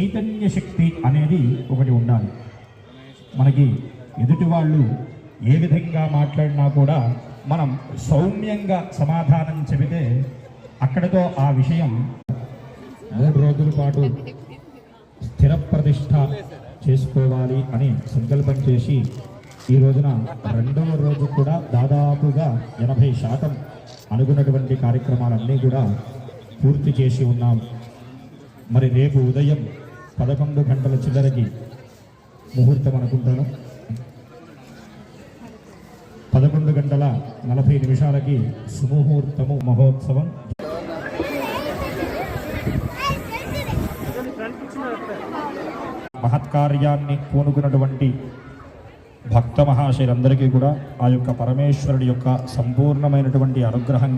చైతన్య శక్తి అనేది ఒకటి ఉండాలి. మనకి ఎదుటి వాళ్ళు ఏ విధంగా మాట్లాడినా కూడా మనం సౌమ్యంగా సమాధానం చెబితే అక్కడితో ఆ విషయం 3 రోజుల పాటు స్థిర ప్రతిష్ట చేసుకోవాలి అని సంకల్పం చేసి ఈ రోజున 2వ రోజు కూడా దాదాపుగా 80% అనుకున్నటువంటి కార్యక్రమాలన్నీ కూడా పూర్తి చేసి ఉన్నాం. మరి రేపు ఉదయం 11 గంటల చిల్లరకి ముహూర్తం అనుకుంటాను. 11:40 సుముహూర్తము మహోత్సవం. మహత్కార్యాన్ని పూనుకున్నటువంటి భక్త మహాశయులందరికీ కూడా ఆ యొక్క పరమేశ్వరుడి యొక్క సంపూర్ణమైనటువంటి అనుగ్రహం